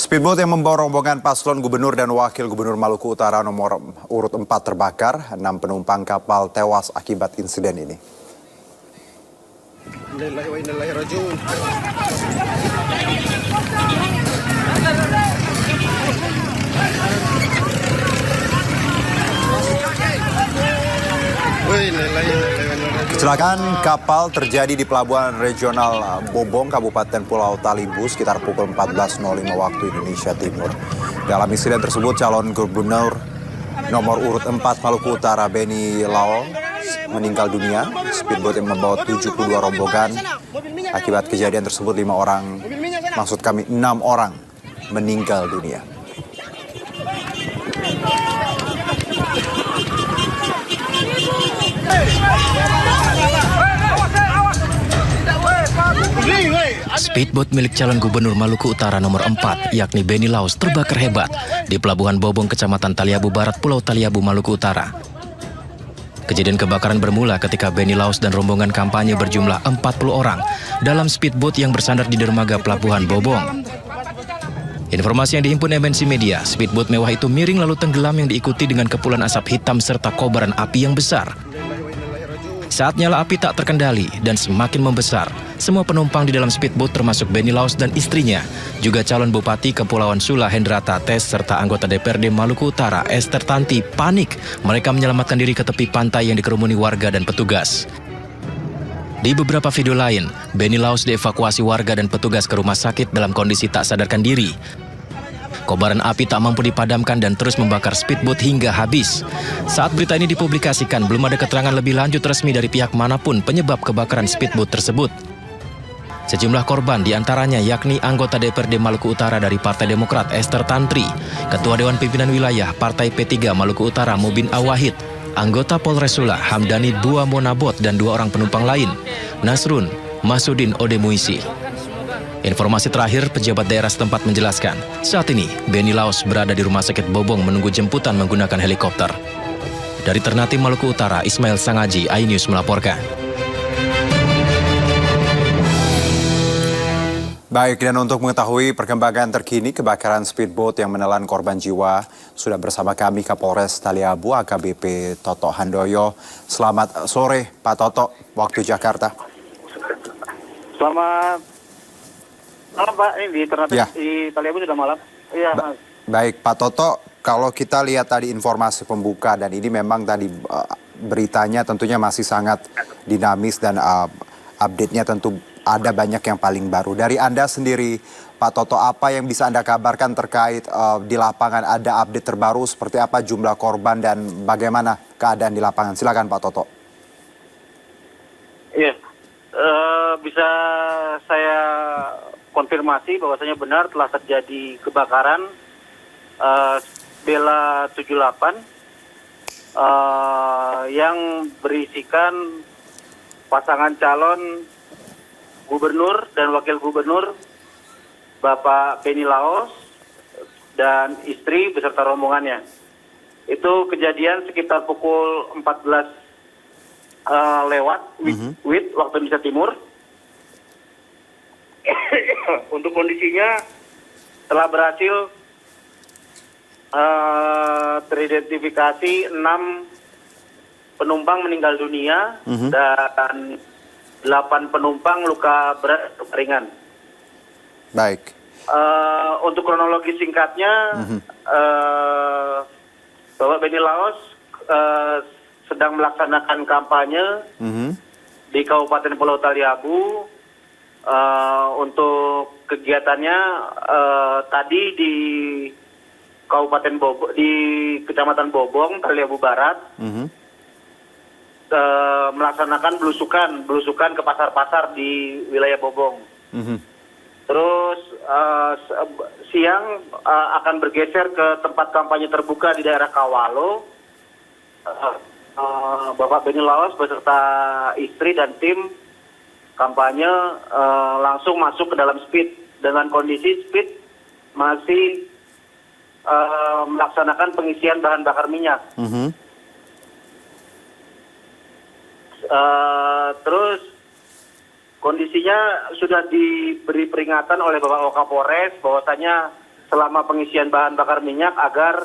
Speedboat yang membawa rombongan paslon gubernur dan wakil gubernur Maluku Utara nomor urut 4 terbakar. 6 penumpang kapal tewas akibat insiden ini. Kecelakaan kapal terjadi di Pelabuhan Regional Bobong, Kabupaten Pulau Talibu, sekitar pukul 14.05 waktu Indonesia Timur. Dalam insiden tersebut, calon gubernur nomor urut 4 Maluku Utara, Benny Laos, meninggal dunia. Speedboat yang membawa 72 rombongan. Akibat kejadian tersebut, 6 orang meninggal dunia. Speedboat milik calon gubernur Maluku Utara nomor 4, yakni Benny Laos, terbakar hebat di Pelabuhan Bobong, Kecamatan Taliabu Barat, Pulau Taliabu, Maluku Utara. Kejadian kebakaran bermula ketika Benny Laos dan rombongan kampanye berjumlah 40 orang dalam speedboat yang bersandar di dermaga Pelabuhan Bobong. Informasi yang dihimpun MNC Media, speedboat mewah itu miring lalu tenggelam yang diikuti dengan kepulan asap hitam serta kobaran api yang besar. Saat nyala api tak terkendali dan semakin membesar, semua penumpang di dalam speedboat termasuk Benny Laos dan istrinya, juga calon Bupati Kepulauan Sula Hendrata Tes serta anggota DPRD Maluku Utara Esther Tanti panik. Mereka menyelamatkan diri ke tepi pantai yang dikerumuni warga dan petugas. Di beberapa video lain, Benny Laos dievakuasi warga dan petugas ke rumah sakit dalam kondisi tak sadarkan diri. Kobaran api tak mampu dipadamkan dan terus membakar speedboat hingga habis. Saat berita ini dipublikasikan, belum ada keterangan lebih lanjut resmi dari pihak manapun penyebab kebakaran speedboat tersebut. Sejumlah korban diantaranya yakni anggota DPRD Maluku Utara dari Partai Demokrat Esther Tantri, Ketua Dewan Pimpinan Wilayah Partai P3 Maluku Utara Mubin Awahid, anggota Polres Sula Hamdani Bua Monabot dan 2 orang penumpang lain, Nasrun Masudin Odemuisi. Informasi terakhir, pejabat daerah setempat menjelaskan, saat ini Benny Laos berada di Rumah Sakit Bobong menunggu jemputan menggunakan helikopter. Dari Ternate, Maluku Utara, Ismail Sangaji, iNews melaporkan. Baik, dan untuk mengetahui perkembangan terkini kebakaran speedboat yang menelan korban jiwa, sudah bersama kami Kapolres Taliabu AKBP Toto Handoyo. Selamat sore Pak Toto, waktu Jakarta. Selamat malam Pak, ini di Ternate Ya. di Taliabu sudah malam. Iya Mas. Baik Pak Toto, kalau kita lihat tadi informasi pembuka dan ini memang tadi beritanya tentunya masih sangat dinamis dan update-nya tentu ada banyak yang paling baru. Dari Anda sendiri Pak Toto, apa yang bisa Anda kabarkan terkait di lapangan, ada update terbaru seperti apa jumlah korban dan bagaimana keadaan di lapangan? Silakan Pak Toto. Iya, bisa saya konfirmasi bahwasanya benar telah terjadi kebakaran Bela 78 yang berisikan pasangan calon gubernur dan wakil gubernur Bapak Benny Laos dan istri beserta rombongannya. Itu kejadian sekitar pukul 14 lewat WIB waktu Indonesia Timur. Untuk kondisinya telah berhasil teridentifikasi 6 penumpang meninggal dunia dan 8 penumpang luka berat ringan. Baik. Untuk kronologi singkatnya, Bapak Benny Laos sedang melaksanakan kampanye di Kabupaten Pulau Taliabu. Untuk kegiatannya tadi di Kabupaten Bobong, di Kecamatan Bobong, Taliabu Barat, melaksanakan belusukan ke pasar-pasar di wilayah Bobong. Terus siang akan bergeser ke tempat kampanye terbuka di daerah Kawalo. Bapak Benny Laos beserta istri dan tim kampanye langsung masuk ke dalam speed dengan kondisi speed masih melaksanakan pengisian bahan bakar minyak. Terus kondisinya sudah diberi peringatan oleh Bapak Wakapolres bahwasanya selama pengisian bahan bakar minyak agar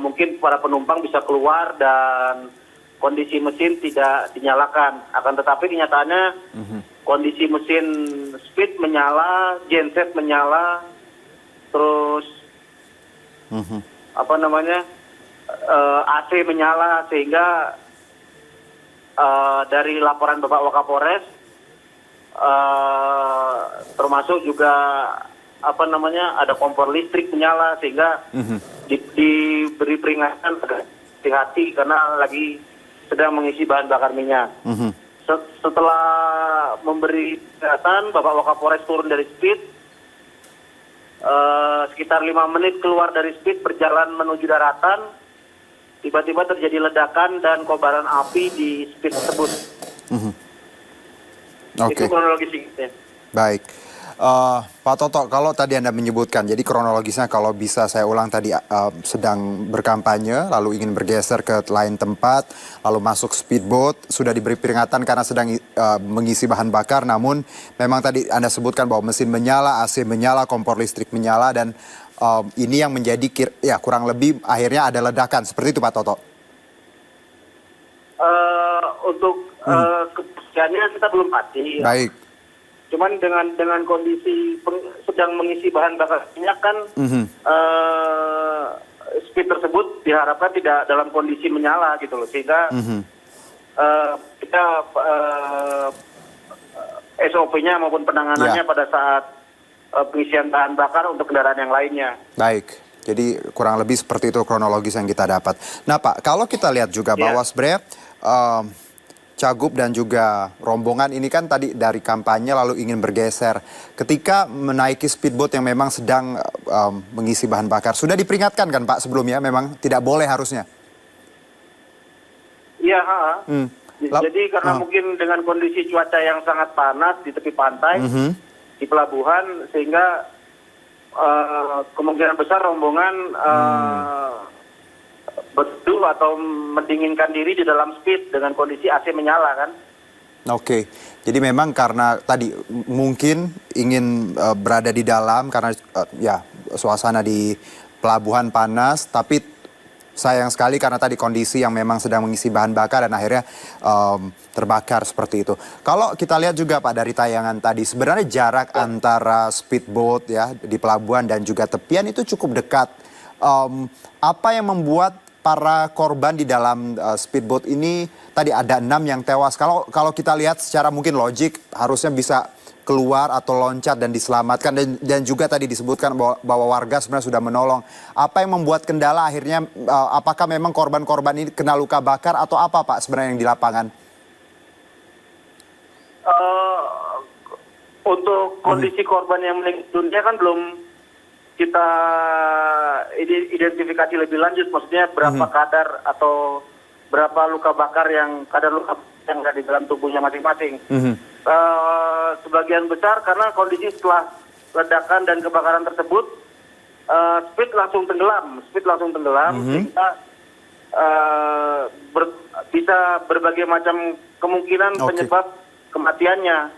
mungkin para penumpang bisa keluar dan kondisi mesin tidak dinyalakan. Akan tetapi kenyataannya kondisi mesin speed menyala, genset menyala, terus AC menyala, sehingga dari laporan Bapak Wakapolres termasuk juga ada kompor listrik menyala, sehingga diberi peringatan agar hati-hati karena lagi sedang mengisi bahan bakar minyak. Setelah memberi peringatan, Bapak Wakapolres turun dari speed, sekitar 5 menit keluar dari speed berjalan menuju daratan, tiba-tiba terjadi ledakan dan kobaran api di speed tersebut. Itu kronologi singkatnya. Baik. Pak Toto, kalau tadi Anda menyebutkan, jadi kronologisnya kalau bisa saya ulang tadi sedang berkampanye, lalu ingin bergeser ke lain tempat, lalu masuk speedboat, sudah diberi peringatan karena sedang mengisi bahan bakar, namun memang tadi Anda sebutkan bahwa mesin menyala, AC menyala, kompor listrik menyala, dan ini yang menjadi kurang lebih akhirnya ada ledakan, seperti itu Pak Toto? Untuk kepastiannya kita belum pasti. Baik. Cuman dengan kondisi sedang mengisi bahan bakar minyak kan, speed tersebut diharapkan tidak dalam kondisi menyala gitu loh, sehingga kita SOP-nya maupun penanganannya pada saat pengisian bahan bakar untuk kendaraan yang lainnya. Baik. Jadi kurang lebih seperti itu kronologis yang kita dapat. Nah Pak, kalau kita lihat juga bahwa sebenarnya Cagup dan juga rombongan ini kan tadi dari kampanye lalu ingin bergeser. Ketika menaiki speedboat yang memang sedang mengisi bahan bakar, sudah diperingatkan kan Pak sebelumnya memang tidak boleh harusnya? Iya, jadi karena mungkin dengan kondisi cuaca yang sangat panas di tepi pantai, di pelabuhan, sehingga kemungkinan besar rombongan berteduh atau mendinginkan diri di dalam speed dengan kondisi AC menyala kan. Oke, jadi memang karena tadi mungkin ingin berada di dalam karena suasana di pelabuhan panas, tapi sayang sekali karena tadi kondisi yang memang sedang mengisi bahan bakar dan akhirnya terbakar seperti itu. Kalau kita lihat juga Pak dari tayangan tadi, sebenarnya jarak antara speedboat ya di pelabuhan dan juga tepian itu cukup dekat. Apa yang membuat para korban di dalam speedboat ini tadi ada 6 yang tewas. Kalau kita lihat secara mungkin logik harusnya bisa keluar atau loncat dan diselamatkan, dan juga tadi disebutkan bahwa warga sebenarnya sudah menolong. Apa yang membuat kendala akhirnya apakah memang korban-korban ini kena luka bakar atau apa Pak sebenarnya yang di lapangan? Untuk kondisi korban yang meninggal dunia kan belum kita identifikasi lebih lanjut, maksudnya berapa kadar atau berapa luka bakar yang ada di dalam tubuhnya masing-masing. Sebagian besar karena kondisi setelah ledakan dan kebakaran tersebut, speed langsung tenggelam, sehingga bisa berbagai macam kemungkinan penyebab kematiannya,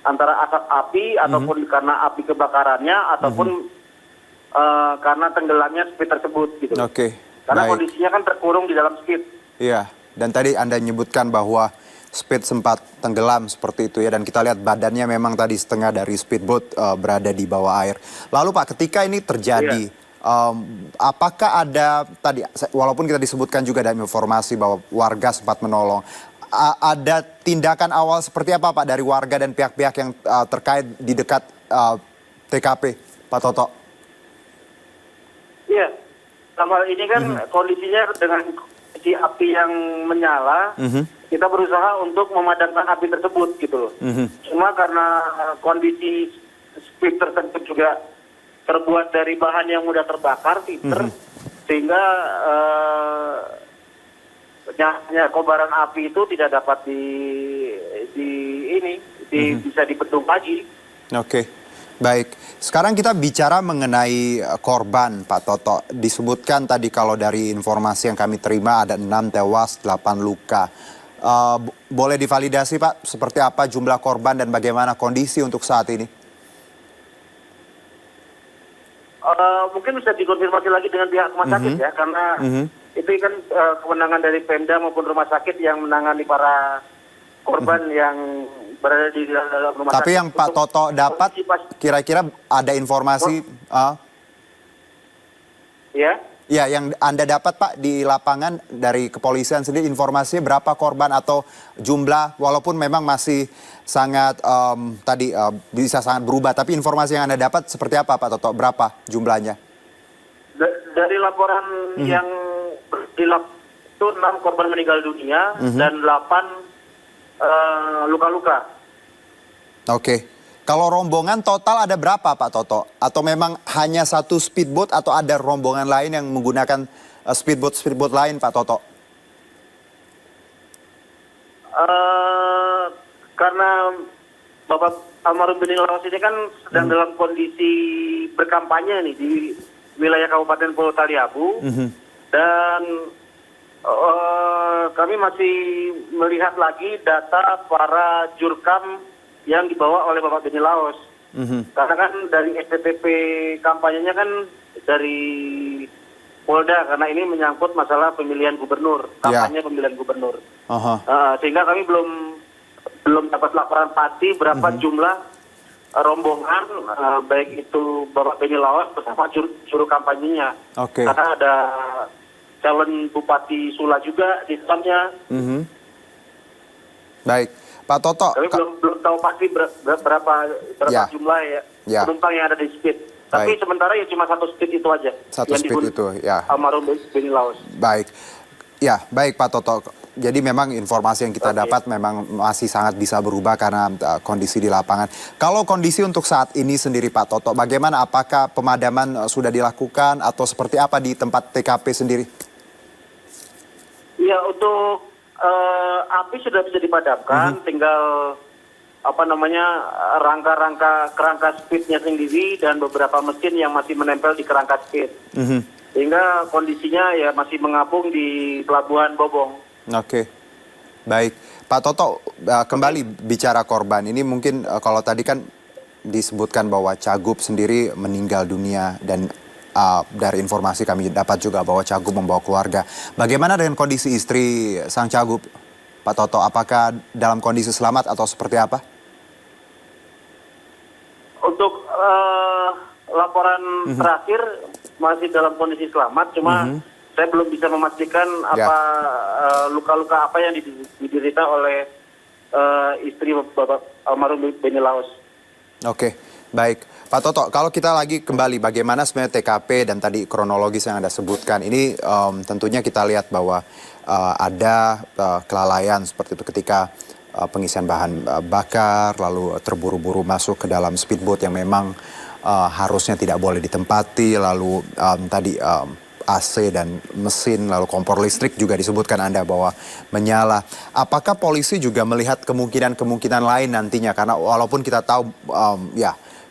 antara asap api ataupun karena api kebakarannya ataupun karena tenggelamnya speed tersebut gitu. Karena kondisinya kan terkurung di dalam speed. Iya, dan tadi Anda menyebutkan bahwa speed sempat tenggelam seperti itu ya, dan kita lihat badannya memang tadi setengah dari speedboat berada di bawah air. Lalu Pak, ketika ini terjadi, apakah ada tadi walaupun kita disebutkan juga ada informasi bahwa warga sempat menolong, ada tindakan awal seperti apa Pak dari warga dan pihak-pihak yang terkait di dekat TKP, Pak Toto? Iya, dalam hal ini kan kondisinya dengan kondisi api yang menyala, kita berusaha untuk memadamkan api tersebut gitu loh. Cuma karena kondisi speed tersebut juga terbuat dari bahan yang mudah terbakar, sehingga kobaran api itu tidak dapat bisa dibendung lagi. Baik. Sekarang kita bicara mengenai korban, Pak Toto. Disebutkan tadi kalau dari informasi yang kami terima ada 6 tewas, 8 luka. Boleh divalidasi Pak, seperti apa jumlah korban dan bagaimana kondisi untuk saat ini? Mungkin bisa dikonfirmasi lagi dengan pihak rumah sakit ya, karena itu kan kewenangan dari Pemda maupun rumah sakit yang menangani para korban yang berada di dalam rumah sakit. Tapi yang Pak Toto dapat, kira-kira ada informasi? Ya. Ya, yang Anda dapat Pak di lapangan dari kepolisian sendiri, informasinya berapa korban atau jumlah, walaupun memang masih sangat bisa sangat berubah, tapi informasi yang Anda dapat seperti apa Pak Toto? Berapa jumlahnya? Dari laporan yang itu 6 korban meninggal dunia dan 8 luka-luka. Oke. Kalau rombongan total ada berapa Pak Toto? Atau memang hanya satu speedboat atau ada rombongan lain yang menggunakan speedboat lain Pak Toto? Karena Bapak almarhum Beni Laos ini kan sedang dalam kondisi berkampanye nih di wilayah Kabupaten Pulau Taliabu, dan kami masih melihat lagi data para jurkam yang dibawa oleh Bapak Beni Laos. Karena kan dari SPPP kampanyenya kan dari Polda, karena ini menyangkut masalah pemilihan gubernur, kampanye pemilihan gubernur. Sehingga kami belum dapat laporan pasti berapa jumlah rombongan, baik itu Bapak Beni Laos bersama juru kampanyenya. Karena ada calon Bupati Sula juga di dalamnya. Baik. Pak Toto, kami belum tahu pasti berapa jumlah penumpang yang ada di speed. Tapi sementara ya cuma satu speed itu aja. Satu speed itu, ya. Almarhum Beni Laos. Baik. Ya, baik Pak Toto. Jadi memang informasi yang kita dapat memang masih sangat bisa berubah karena kondisi di lapangan. Kalau kondisi untuk saat ini sendiri Pak Toto, bagaimana? Apakah pemadaman sudah dilakukan atau seperti apa di tempat TKP sendiri? Ya, untuk api sudah bisa dipadamkan, tinggal kerangka speednya sendiri dan beberapa mesin yang masih menempel di kerangka speed. Sehingga kondisinya ya masih mengapung di Pelabuhan Bobong. Oke, baik. Pak Toto, kembali bicara korban. Ini mungkin kalau tadi kan disebutkan bahwa Cagup sendiri meninggal dunia dan dari informasi kami dapat juga bahwa Cagup membawa keluarga. Bagaimana dengan kondisi istri sang Cagup, Pak Toto? Apakah dalam kondisi selamat atau seperti apa? Untuk laporan terakhir masih dalam kondisi selamat, cuma saya belum bisa memastikan apa luka-luka apa yang diderita oleh istri Bapak almarhum Beni Laos. Oke, baik. Pak Toto, kalau kita lagi kembali bagaimana sebenarnya TKP dan tadi kronologis yang Anda sebutkan, ini tentunya kita lihat bahwa ada kelalaian seperti itu ketika pengisian bahan bakar, lalu terburu-buru masuk ke dalam speedboat yang memang harusnya tidak boleh ditempati, lalu tadi AC dan mesin, lalu kompor listrik juga disebutkan Anda bahwa menyala. Apakah polisi juga melihat kemungkinan lain nantinya? Karena walaupun kita tahu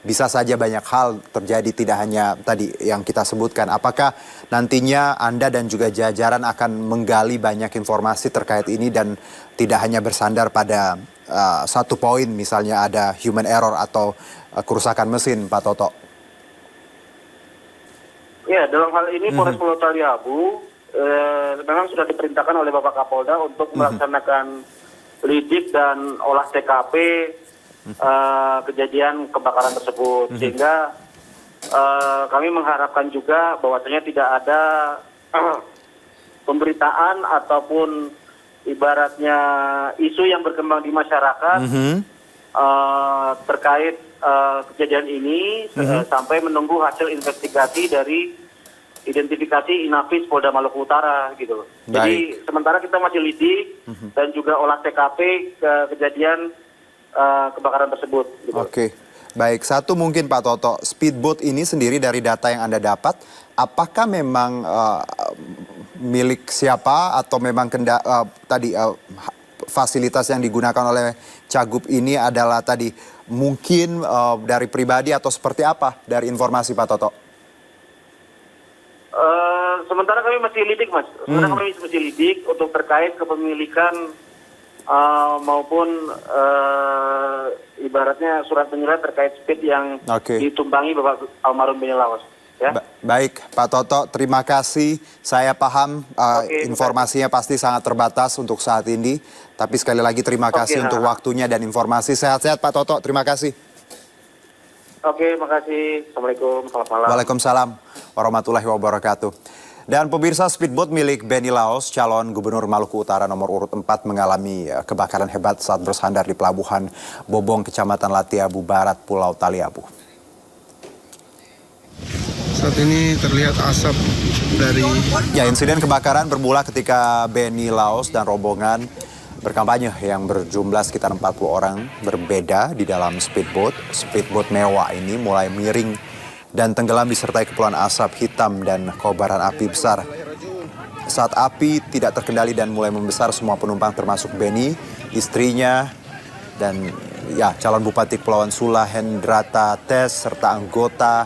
bisa saja banyak hal terjadi, tidak hanya tadi yang kita sebutkan. Apakah nantinya Anda dan juga jajaran akan menggali banyak informasi terkait ini dan tidak hanya bersandar pada satu poin, misalnya ada human error atau kerusakan mesin, Pak Toto? Ya, dalam hal ini Polres Pulau Taliabu memang sudah diperintahkan oleh Bapak Kapolda untuk melaksanakan lidik dan olah TKP kejadian kebakaran tersebut, sehingga kami mengharapkan juga bahwasanya tidak ada pemberitaan ataupun ibaratnya isu yang berkembang di masyarakat terkait kejadian ini sampai menunggu hasil investigasi dari identifikasi Inafis Polda Maluku Utara gitu. Jadi sementara kita masih lidik dan juga olah TKP kejadian kebakaran tersebut. Gitu. Oke, baik. Satu mungkin Pak Toto, speedboat ini sendiri dari data yang Anda dapat, apakah memang milik siapa atau memang fasilitas yang digunakan oleh Cagup ini adalah tadi mungkin dari pribadi atau seperti apa dari informasi Pak Toto? Sementara kami masih lidik, Mas. Sementara kami masih lidik untuk terkait kepemilikan maupun ibaratnya surat menyurat terkait speed yang ditumpangi Bapak almarhum Beni Laos. Ya. Baik, Pak Toto, terima kasih. Saya paham informasinya pasti sangat terbatas untuk saat ini. Tapi sekali lagi terima kasih untuk waktunya dan informasi. Sehat-sehat Pak Toto, terima kasih. Oke, makasih. Assalamualaikum, selamat malam. Waalaikumsalam warahmatullahi wabarakatuh. Dan pemirsa, speedboat milik Benny Laos, calon gubernur Maluku Utara nomor urut 4 mengalami kebakaran hebat saat bersandar di pelabuhan Bobong, Kecamatan Latiabu Barat, Pulau Taliabu. Saat ini terlihat asap dari... Ya, insiden kebakaran bermula ketika Benny Laos dan rombongan berkampanye yang berjumlah sekitar 40 orang berbeda di dalam speedboat. Speedboat mewah ini mulai miring dan tenggelam disertai kepulan asap hitam dan kobaran api besar. Saat api tidak terkendali dan mulai membesar, semua penumpang termasuk Benny, istrinya, dan ya calon Bupati Kepulauan Sula Hendrata Tes serta anggota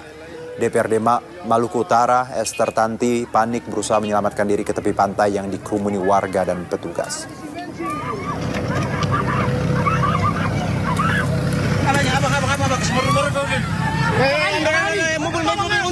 DPRD Maluku Utara Esther Tanti panik berusaha menyelamatkan diri ke tepi pantai yang dikerumuni warga dan petugas.